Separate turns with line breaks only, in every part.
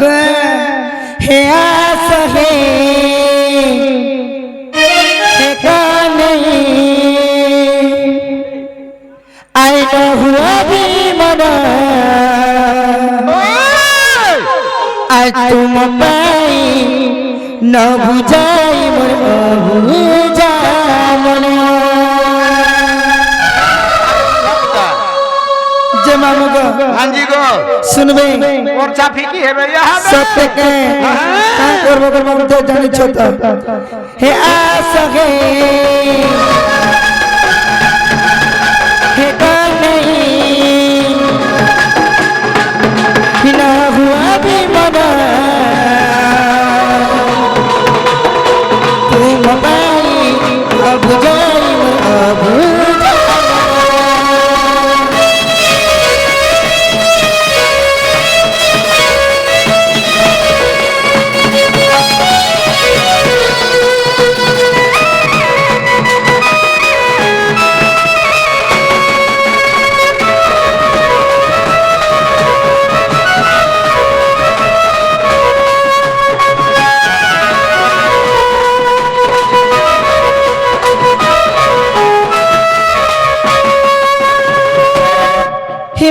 हे आस हे काने आई न हुआ भी मना आज तुम पाई न बुझाई मोर बुझा मन जे मामू गो
हाँ जी गो
सुनबे
और चाफी की है भैया
सत्य के का करबो करबो तो जानि छोत हे आस हे काने बिना हुआ भी मना तुम पाई अब जाई अब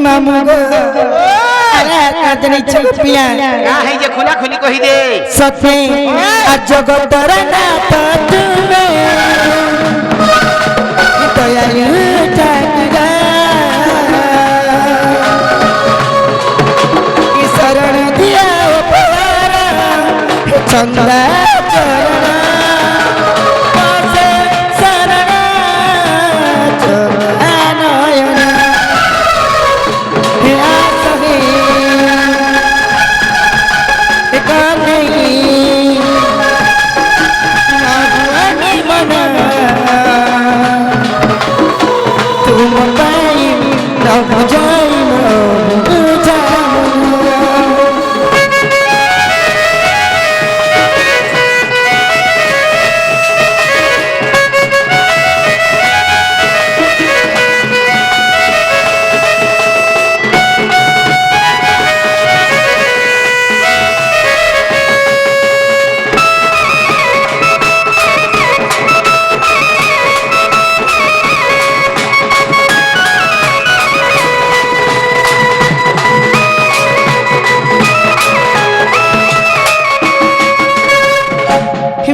मामू गो अरे कादनी चपिया
का है जे खुला खुली कहि दे
सते आज जगतर नाथ तुमे दयालु ठाकुरा की शरण दिया उपहारा चंदा चरण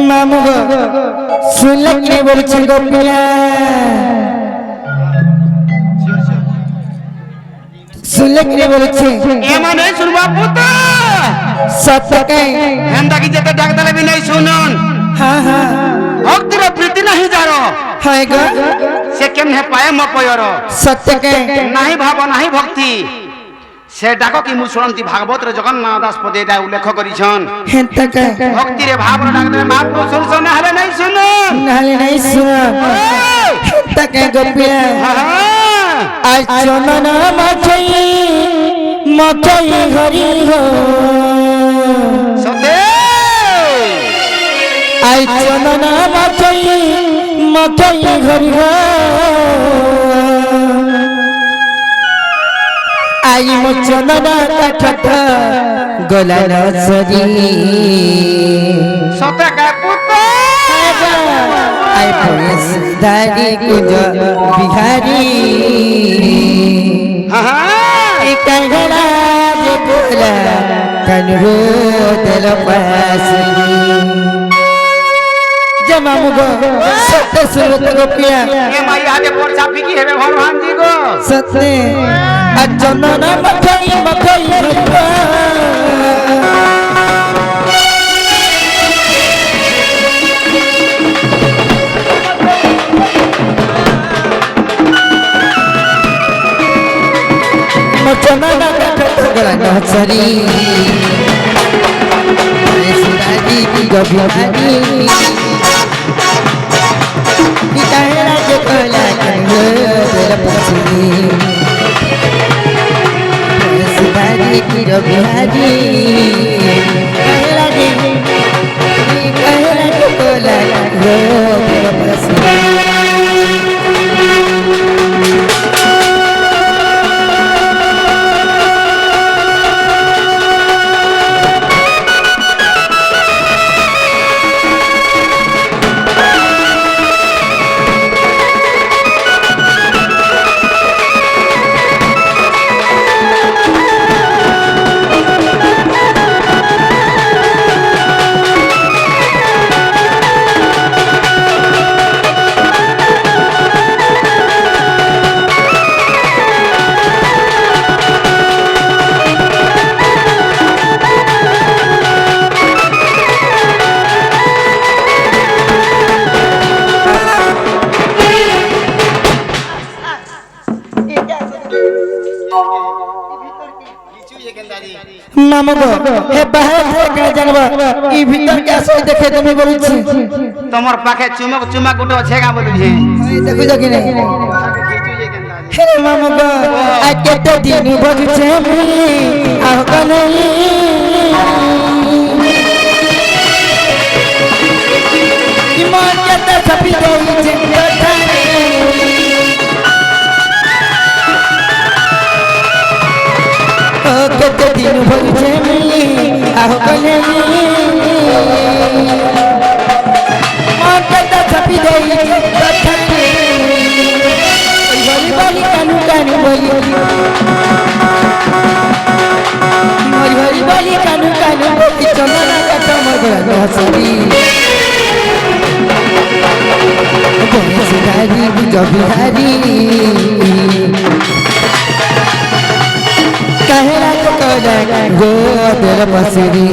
मामू गो सुनलक नहीं बोल छी गोपिया सुनलक नहीं बोल छी
ए माने सुनबा पुत
सत्य के
हेंदा की जते डाक दले भी नहीं सुनन
हां हां
भक्ति रे प्रीति नहीं जारो
हाय गो
से केम है पाए म पयरो
सत्य के
नहीं भाव नहीं भक्ति से डाक की मुसुरंती भागवत रे जगन्नाथ दास पदे दा उल्लेख करिछन
हेंता के
भक्ति रे भाव रे डाक दे महापुरुष सुन हले नहीं सुन
नाले नहीं सुन हेंता के गोपिया आज चनन मचई हरि हो
सते
आज चनन मचई हरि हो आई मो चनन काठ गला नसरी
सते का पुत
आई पुलिस दारी कुज बिहारी कहना जे बोला कनरो दिल पासरी जमा मुगो सत्य सुरत गोपिया
ए माई आगे पोरछा फिकी हेबे भगवान जी गो
सत्य अजनन मखई चनना गला नसरी सुरादी गभियानी कहना जे कोला कनरो दिल पासरी सुरादी गभियानी कहना जे कोला कनरो दिल पासरी মামু গো হে বাহির থেকে কে জানবা ই ভিতর কে আসে দেখে তুমি বলছি
তোমার পাখে চুমক চুমক গুটো আছে গা বলুছি
দেখো দেখি না হে মামু গো আ কেতে দিন বলছে আমি আহ কানে ইমান কেতে ছাপি দেইছে কথা কেতে দিন বলছে আমি আহ কানে ইমান কেতে ছাপি দেইছে কথা বলি বলি কানু কানু বলি বলি বলি কানু কানু বলি চলো না কথা মগরা হাসি বলেছে হারি জবিহারি कहरा तो कोला गो तेरा पसरी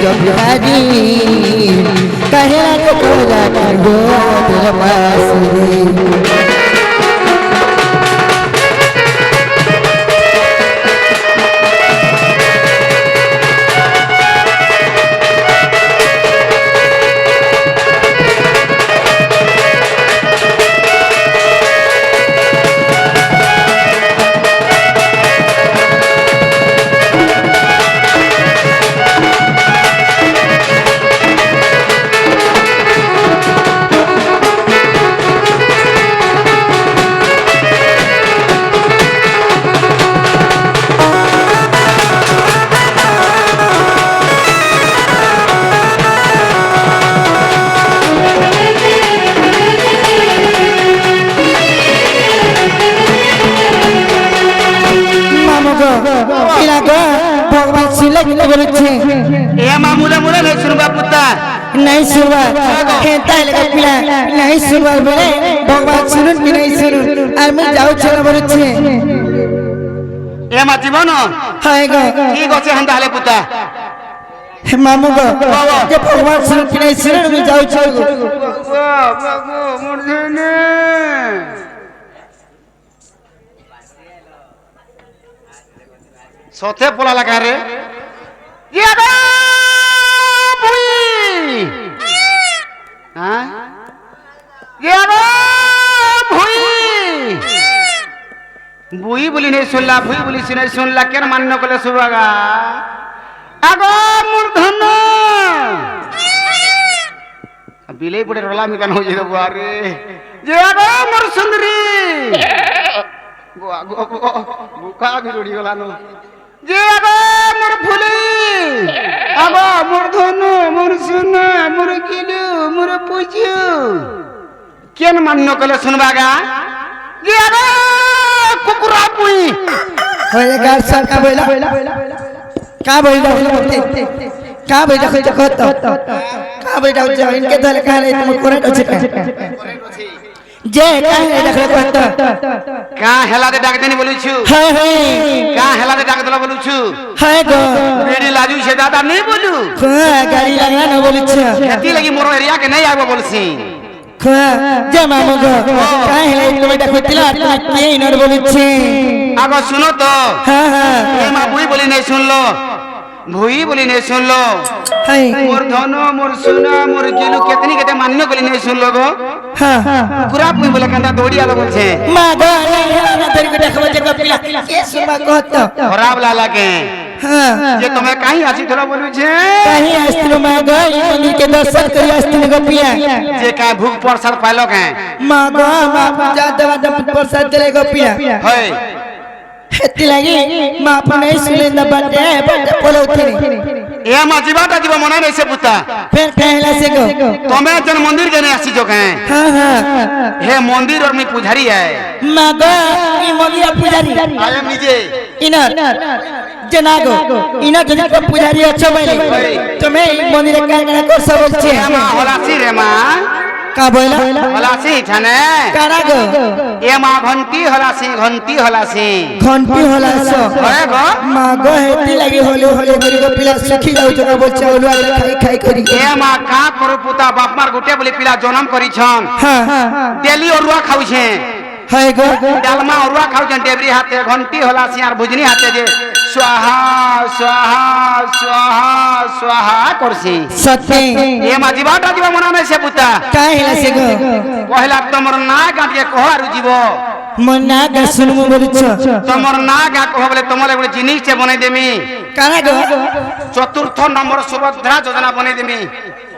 जब बिहारी कहरा तो कोला गो तेरा पसरी भगवान सिला किने बोलछे
ए मामूला मुला नहीं सुनबा पुता
नहीं सुनबा हेता लगा पिला नहीं सुनबा बोले भगवान सुनुन कि नहीं सुनुन আর मैं যাও চলা बोलछे
ए मा जीवन
हाय गो
ठीक আছে হন্দা হলে পুতা
हे मामू गो যে भगवान सुनुन कि नहीं सुनुन मैं যাও চল गो
বাবু মুরধনে सोथे पोला लगा रे ये बा बुई हां ये बा बुई बुई बोली नहीं सुनला बुई बोली नहीं सुनला केन मान्य कले सुबागा आगो मूर्धन बिले पड़े रोला मिकान हो जे बुआरे ये आगो मोर सुंदरी गो गो बुका भी रोड़ी गला नो जे आगो मोर फुली आगो मोर धनु मोर सुना मोर किलु मोर पूजू केन मान्य कले सुनबागा जे आगो कुकुरा पुई
होय गार सर का बोला का बोला का बोला खोज खत का बोला जा इनके दल का रे तुम कोरे अछि जे का है देख खत
का हेला दे डाक देनी बोलू छु
हाय हाय
का हेला दे डाक दला बोलू छु
हाय गो
रेडी लाजू से दादा नहीं बोलू
गाड़ी लगना न बोलू छ
एती लगी मोर एरिया के नहीं आबो बोलसी
जे मामू गो का है तुम देखो तिला के इनर बोलू छ
आगो सुनो तो
हां हां
ए मा बुई बोली नहीं सुन लो भुई बोली नहीं सुन लो
हाय
मोर धनो मोर सुना मोर गिलु कितनी केते मान्य बोली नहीं सुन लो गो
हां
कुकुरा पुई बोले कंदा दौड़ी आलो बोलछे
मा गो ना तेरे को देखबो जे कपिला के सुबा कहत
खराब लाला के
हां
जे तुम्हें काई आसी थलो बोलू छे
कहीं अस्त्र मा गो मंदिर के दर्शन करी अस्त्र गपिया
जे का भूख प्रसाद पालो के
मा गो मा पूजा देवा दम प्रसाद चले गपिया
होय
हेती लगी मा अपने सुने न बटे बोलो उठनी
ए मा जीवाटा जीव मना नहीं से पुता
फिर कहला से गो
तुम्हें जन मंदिर के नहीं आसी जो के
हां हां
हे मंदिर और मी पुजारी है
मा गो ई मंदिर पुजारी
आया निजे
इनर जनागो इनर जन को पुजारी अच्छा बने तुम्हें ई मंदिर का को सब छे
ए मा हलासी रे मा
का बोला
हलासी थाने
कारागो
ए मा घंटी हलासी
घंटी होला सो
होय गो
मा गो हेती लगी होले होले मेरी को पिला सुखी जाउ जका बोल चावल खाई खाई करी
ए मा का करू पुता बाप मार गोटे बोले पिला जन्म करी छन
हां
डेली अरुआ खाउ छे
हाय गो
डालमा अरुआ खाउछन टेबरी हाथे घंटी होला सियार भुजनी हाथे जे स्वाहा स्वाहा स्वाहा स्वाहा करसी
सत्य
ए माजी बाटा जीव मना नै से पुता
काहे ला से गो
पहला तमर ना गाटिए कहरु जीव
मना गा सुनमु बोलछ
तमर ना गा कह बोले तमरे बोले जिनिस से बनाई देमी
काना गो
चतुर्थ नंबर सुभद्रा योजना बनाई देमी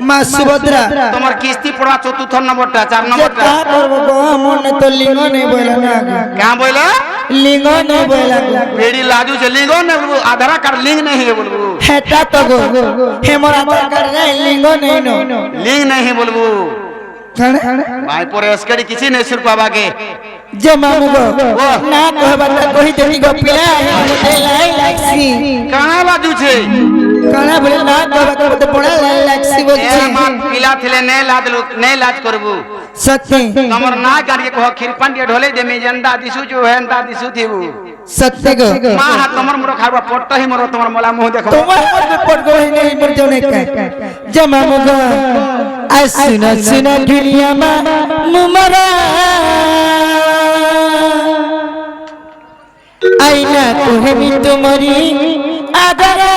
मां सुभद्रा
तमर किस्ती पड़वा चतुर्थ नंबरटा 4 नंबरटा
का करबो गो मन तो लिंग नहीं बोला ना
क्या बोले
लिंग नहीं बोला
बेड़ी लाजू से लिंग नहीं बोलबो आधार कार्ड लिंक नहीं है बोलबो
हेता तो गो हे मोर आधार कार्ड नहीं लिंग नहीं नो
लिंक नहीं बोलबो भाई परे अस्कड़ी किसी नहीं सुर पावा के
जे मामू गो ना कहबा त कहि देनी गो पिला मुते लाई लाक्सी
कहां लाजू छे
काना बोले ना कहबा त पड़ा लाई लाक्सी बोल
ए मां पिला थिले नहीं लाज करबू
सत्य
तमर ना गाड़ी कह खीर पांडे ढोले देमी जंदा दिसु जो है अंदा दिसु थीबू
सत्य गो
मां हाथ तमर मोर खाबा पट्ट ही मोर तमर मोला मुंह देखो
तुम्हार पर पट गो नहीं मर जाओ नहीं का जे मामू गो सुना सुना दुनिया मा मुमरा आईना कोहेमी तुम्हारी आदरा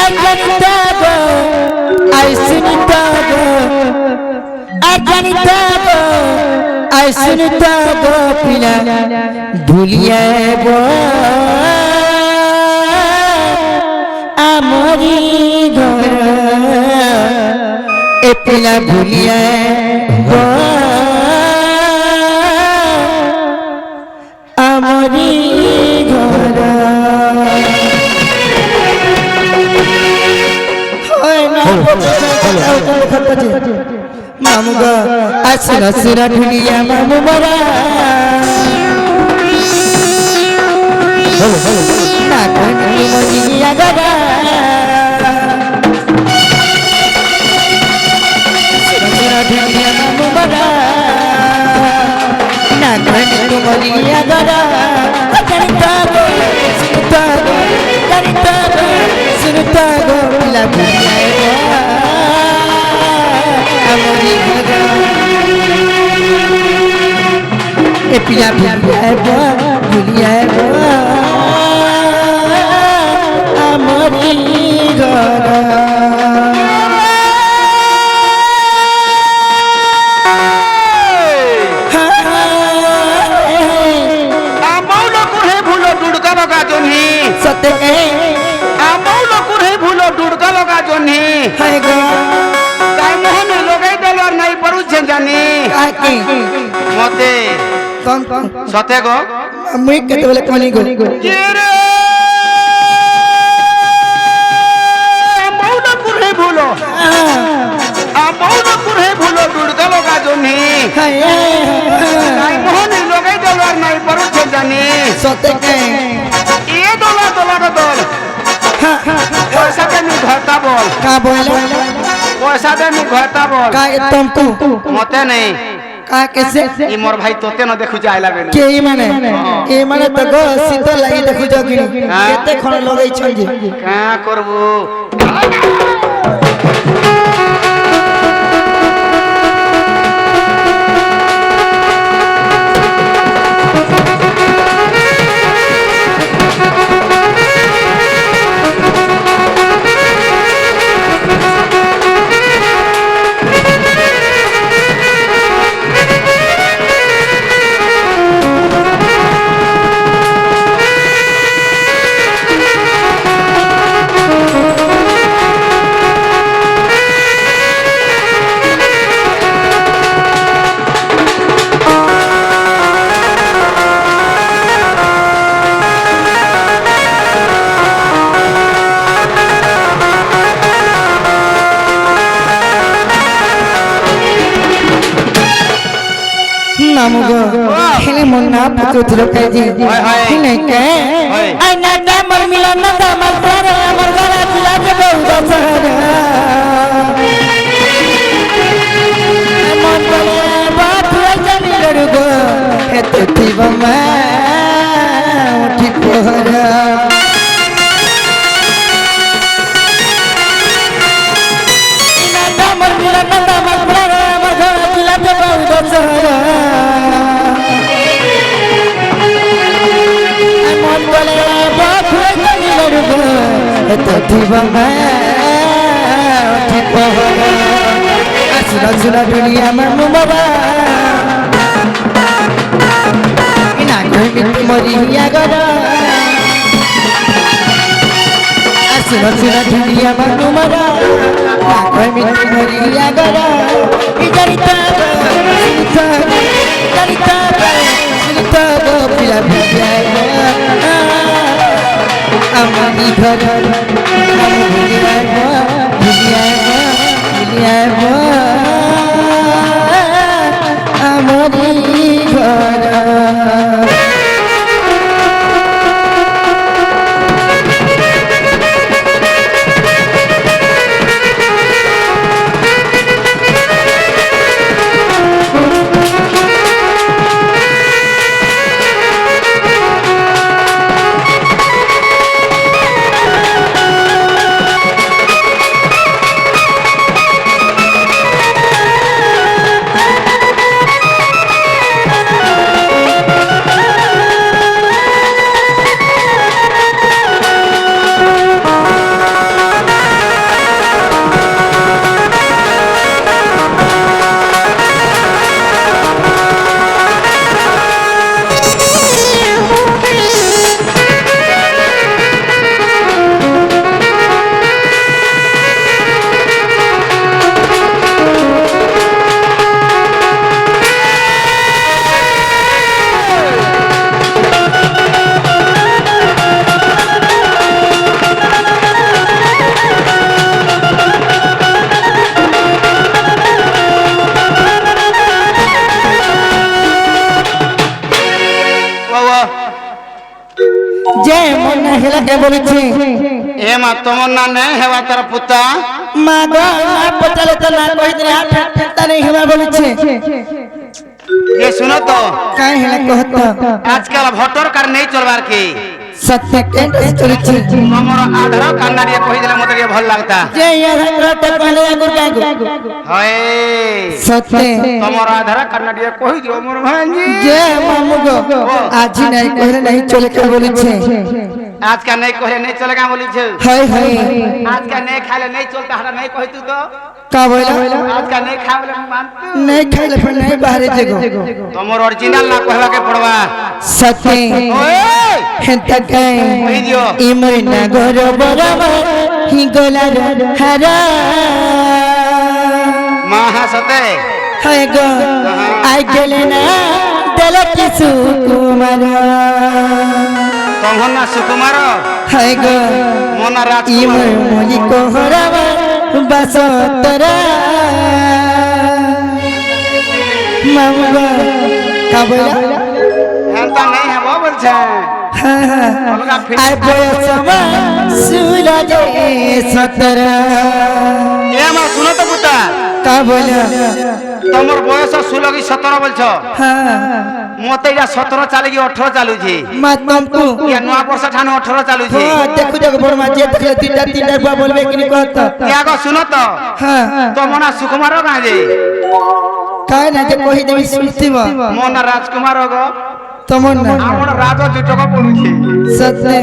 अजंता गो आई सुनता गो अजंता गो आई सुनता गो पिला भूलिया गो आमरी घर ए पिला भूलिया गो आमरी घर होय ना मामू गो असुर असुर ढुलिया मामू मरा ना कहनी मनिया गरा असुर ढुलिया मामू मरा ना कहनी मनिया गरा करता गो सुनता गो करता गो सुनता गो पिला भूलिया गो आमरी घर ए पिला भूलिया गो आमरी घर सत्य कहे
आमौलो कुरे भूलो डुडका लगा जोनी
हाय गो
ताई मोहन लोगाई दलवार नहीं परुछ जानी
काके
मते
कौन
सते गो
मुई केते बोले कोनी गो
के रे आमौलो कुरे भूलो डुडका लगा जोनी
हाय
ताई मोहन लोगाई दलवार नहीं परुछ जानी
सत्य कहे
ये दोला का दल पैसा दे मी घरता बोल
का बोले
पैसा दे मी घरता बोल
का तुमको
मते नहीं
का कैसे
ई मोर भाई तोते न देखु जाय लागे
के ई माने तो गो शीतल लागि देखु जगिनी केते खण लगै छै जे
का करबू
नाम गो हेले मन ना पुतो लोकाई जी हेले के आई ना दामर मिलन ना दामर पर अमर गला दिला के बहुत सहारा मन बने बात हुई जमी लड़ गो हेते थी बमा उठी पोहरा ना दामर मिलन ना दामर पर अमर गला तो दीवाना सुना सुना दुनिया में मुबारा बिना कोई मिट्टी मरी हिया गरा सुना सुना दुनिया में मुबारा बिना कोई मिट्टी मरी हिया गरा इधरिता इधरिता पिला पिला अमनी घर जय मुन्ना हेला के बोली थी
ए मा तमन्ना नहीं हेवा तार पुता
मागो ना पचले तो ना कोई दिन हाथ फेंकता नहीं हेवा बोली थी
ये सुनो तो
काहे हेला कहत
आजकल भोटर कर नहीं चलवार की
सत्य केंद्र चली थी
हमर आधार कान्नारिया कहि देले मते के भल लागता
जय यार तो पहले आगु
हाय
सत्य
हमर आधार कान्नारिया कहि दियो मोर भांजी
जय मामुगो आज ही नहीं कहले नहीं चले के बोली थी
आज का नहीं कहे नहीं चलेगा बोली छे
हाय हाय
आज का नहीं खाले नहीं चलता हरा नहीं कहि तू तो
का बोला
आज का नहीं खावले मानतू
नहीं खाइले फिर नहीं बाहर जेगो
तमर ओरिजिनल ना कहवा के पड़वा
सत्य
ओए
हेंता
कहि दियो
इमर ना घर बराबर ही गोला हरा
महा सते
हाय गो आई गेले ना दल किसु कुमार
तमन्ना सुकुमार
हाय गो
मोना राजकुमार
इमर मोली को हरावा बसतरा मामुगो का बोला
हेंता नहीं है वो बोल छे
आई बयसमा सूरज सतरा
ए मा सुनो तो पुता
का बोला
तमर बयस 16 की 17 बोल छ
हां
मते या 17 चाले की 18 चालू छी
मत तुमको
या नवा वर्ष ठानो 18 चालू छी
हां देखो देखो बड़मा जे देखले तीनटा बुआ बोलबे कि नहीं कहत
या गो सुनो तो
हां
तो मोना सुकुमार का जे
काहे ना जे कहि देबी सुनतिबा
मोना राजकुमार गो
तमन्ना
हमर राजा जुटक पडु छी
सत्य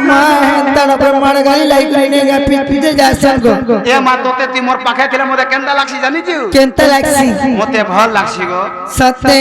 मां तड़ पर मार गाली लाइक लाइने गा पीछे जा संगो
ए मा तोते ती मोर पाखे थिले मोते केंदा लागसी जानि छु
केंता लागसी
मोते भल लागसी गो
सत्य